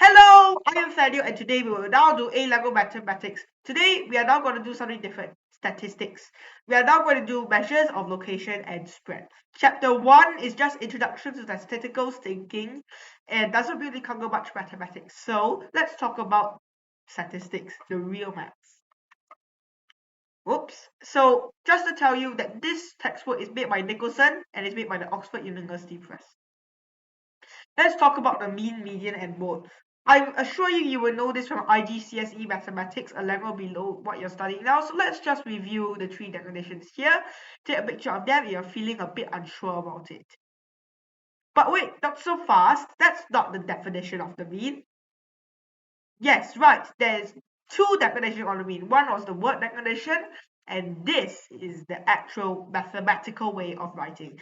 Hello, I am Samuel and today we will now do A-level mathematics. Today we are now going to do something different, statistics. We are now going to do measures of location and spread. Chapter 1 is just introduction to statistical thinking and doesn't really cover much mathematics. So let's talk about statistics, the real maths. Whoops. So just to tell you that this textbook is made by Nicholson and is made by the Oxford University Press. Let's talk about the mean, median, and mode. I assure you, you will know this from IGCSE Mathematics, a level below what you're studying now. So let's just review the three definitions here. Take a picture of them if you're feeling a bit unsure about it. But wait, not so fast. That's not the definition of the mean. Yes, right. There's two definitions on the mean. One was the word definition, and this is the actual mathematical way of writing.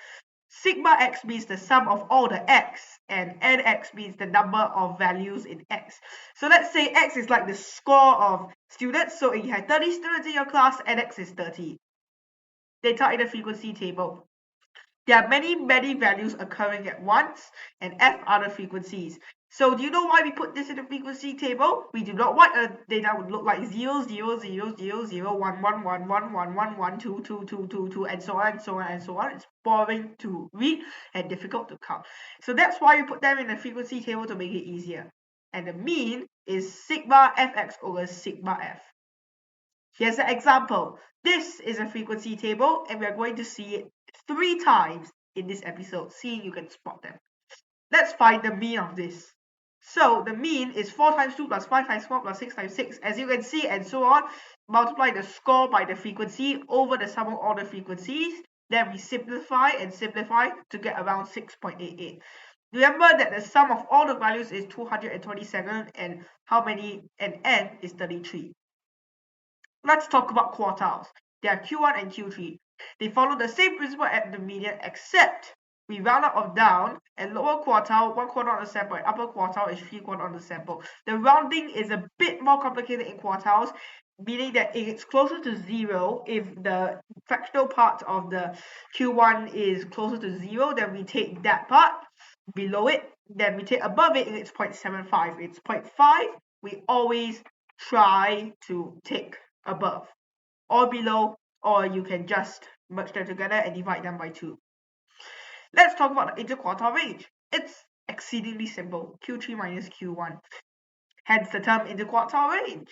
Sigma x means the sum of all the x, and nx means the number of values in x. So let's say x is like the score of students. So if you have 30 students in your class, nx is 30. Data in the frequency table. There are many values occurring at once, and f are the frequencies. So do you know why we put this in the frequency table? We do not want a data would look like 0, 0, 0, 0, 0, 1, 1, 1, 1, 1, 1, 1, 2, 2, 2, 2, 2, and so on, and so on, and so on. It's boring to read and difficult to count. So that's why we put them in the frequency table to make it easier. And the mean is sigma fx over sigma f. Here's an example. This is a frequency table, and we're going to see it 3 times in this episode. See if you can spot them. Let's find the mean of this. So the mean is 4 times 2 plus 5 times 4 plus 6 times 6. As you can see, and so on. Multiply the score by the frequency over the sum of all the frequencies. Then we simplify and simplify to get around 6.88. Remember that the sum of all the values is 227, and how many, and n is 33. Let's talk about quartiles. They are Q1 and Q3. They follow the same principle as the median, except we round up or down, and lower quartile, 1/4 on the sample, and upper quartile is 3/4 on the sample. The rounding is a bit more complicated in quartiles, meaning that if it's closer to 0, if the fractional part of the Q1 is closer to 0, then we take that part. Below it, then we take above it, and it's 0.75. It's 0.5, we always try to take above or below, or you can just merge them together and divide them by 2. Let's talk about the interquartile range. It's exceedingly simple, Q3 minus Q1. Hence the term interquartile range.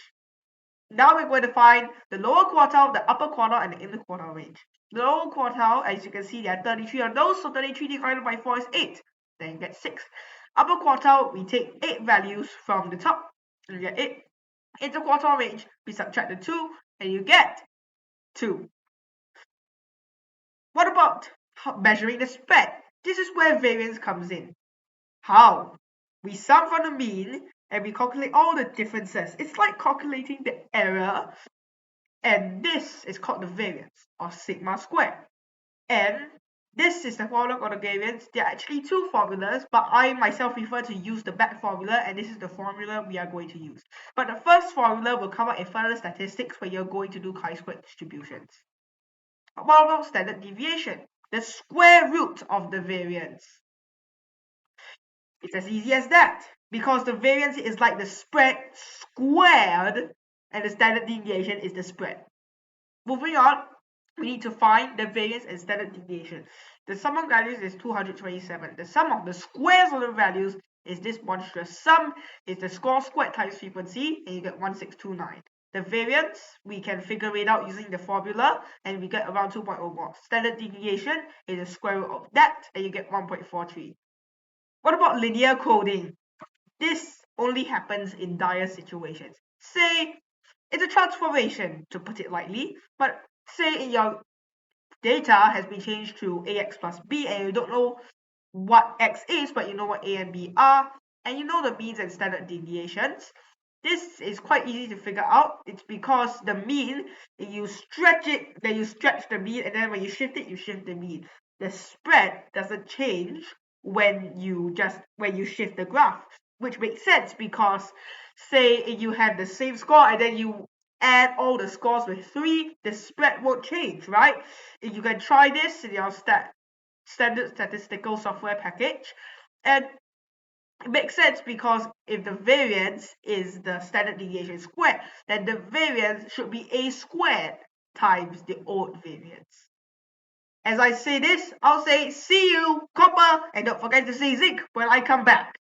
Now we're going to find the lower quartile, the upper quartile, and the interquartile range. The lower quartile, as you can see, there are 33 of those, so 33 divided by 4 is 8. Then you get 6. Upper quartile, we take 8 values from the top, and you get 8. Interquartile range, we subtract the 2, and you get 2. What about measuring the spread? This is where variance comes in. How? We sum from the mean, and we calculate all the differences. It's like calculating the error, and this is called the variance, or sigma squared. And this is the formula for the variance. There are actually 2 formulas, but I myself prefer to use the back formula, and this is the formula we are going to use. But the first formula will come out in further statistics where you're going to do chi-squared distributions. What about standard deviation? The square root of the variance. It's as easy as that, because the variance is like the spread squared, and the standard deviation is the spread. Moving on, we need to find the variance and standard deviation. The sum of values is 227. The sum of the squares of the values is this monstrous sum. Is the score squared times frequency, and you get 1629. The variance, we can figure it out using the formula, and we get around 2.0 more. Standard deviation is the square root of that, and you get 1.43. What about linear coding? This only happens in dire situations. Say, it's a transformation, to put it lightly, but say in your data has been changed to ax plus b, and you don't know what x is, but you know what a and b are, and you know the means and standard deviations. This is quite easy to figure out. It's because the mean, you stretch it, then you stretch the mean, and then when you shift it, you shift the mean. The spread doesn't change when you shift the graph, which makes sense because say you have the same score and then you add all the scores with 3, the spread won't change, right? You can try this in your standard statistical software package, and It makes sense because if the variance is the standard deviation squared, then the variance should be a squared times the odd variance. As I say this, I'll say see you, copper, and don't forget to say zinc when I come back.